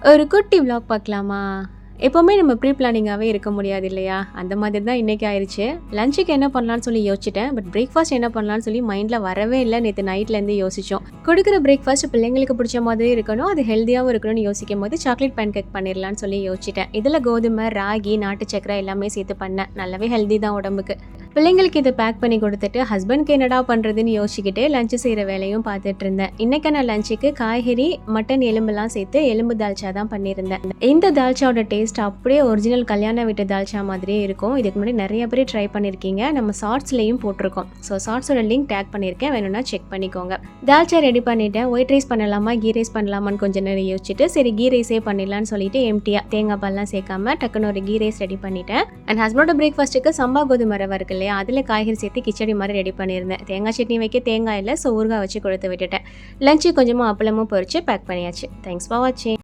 ஒரு குட்டி விலாக் பார்க்கலாமா? எப்போவுமே நம்ம ப்ரீ பிளானிங்காகவே இருக்க முடியாது இல்லையா? அந்த மாதிரி தான் இன்றைக்கி ஆயிடுச்சு. லஞ்சுக்கு என்ன பண்ணலான்னு சொல்லி யோசிச்சிட்டேன். பட் பிரேக்ஃபாஸ்ட் என்ன பண்ணலான்னு சொல்லி மைண்டில் வரவே இல்லை. நேற்று நைட்லேருந்து யோசித்தோம். கொடுக்குற பிரேக்ஃபாஸ்ட் பிள்ளைங்களுக்கு பிடிச்ச மாதிரி இருக்கணும், அது ஹெல்த்தியாகவும் இருக்கணும்னு யோசிக்கும் போது சாக்லேட் பேன் கேக் பண்ணிடலான்னு சொல்லி யோசிச்சிட்டேன். இதில் கோதுமை, ராகி, நாட்டு சக்கரை எல்லாமே சேர்த்து பண்ணேன். நல்லாவே ஹெல்தி தான் உடம்புக்கு. பிள்ளைங்களுக்கு இதை பேக் பண்ணி கொடுத்துட்டு ஹஸ்பண்ட்க்கு என்னடா பண்ணுறதுன்னு யோசிச்சுக்கிட்டே லஞ்சு செய்கிற வேலையும் பார்த்துட்டு இருந்தேன். இன்றைக்கான லஞ்சுக்கு காய்கறி, மட்டன் எலும்புலாம் சேர்த்து எலும்பு தால்ச்சா தான் பண்ணியிருந்தேன். இந்த தால்ச்சாவோட டேஸ்ட் அப்படியே ஒரிஜினல் கல்யாண வீட்டு தால்ச்சா மாதிரியே இருக்கும். இதுக்கு முன்னாடி நிறைய பேர் ட்ரை பண்ணியிருக்கீங்க. நம்ம ஷார்ட்ஸ்லேயும் போட்டிருக்கோம். ஸோ ஷார்ட்ஸோட லிங்க் டேக் பண்ணியிருக்கேன், வேணும்னா செக் பண்ணிக்கோங்க. தால்ச்சா ரெடி பண்ணிவிட்டேன். ஒயிட் ரைஸ் பண்ணலாமா கீ ரைஸ் பண்ணலாமான்னு கொஞ்சம் நேரம் யோசிச்சுட்டு சரி கீ ரைஸே பண்ணிடலான்னு சொல்லிட்டு எம்டியாக தேங்காய் பால்லாம் சேர்க்காம டக்குன்னு ஒரு கீ ரைஸ் ரெடி பண்ணிட்டேன். அண்ட் ஹஸ்பண்டோட பிரேக்ஃபாஸ்ட்டுக்கு சம்பா கோதுமை ரவை இருக்கு இல்லையா, அதில் காய்கறி சேர்த்து கிச்சடி மாதிரி ரெடி பண்ணியிருந்தேன். தேங்காய் சட்னி வைக்க தேங்காய் இல்லை, ஸோ ஊறுகாய் வச்சு கொடுத்து விட்டுட்டேன். லஞ்சு கொஞ்சமாக அப்பளமும் பொரிச்சு பேக் பண்ணியாச்சு. தேங்க்ஸ் ஃபார் வாட்சிங்.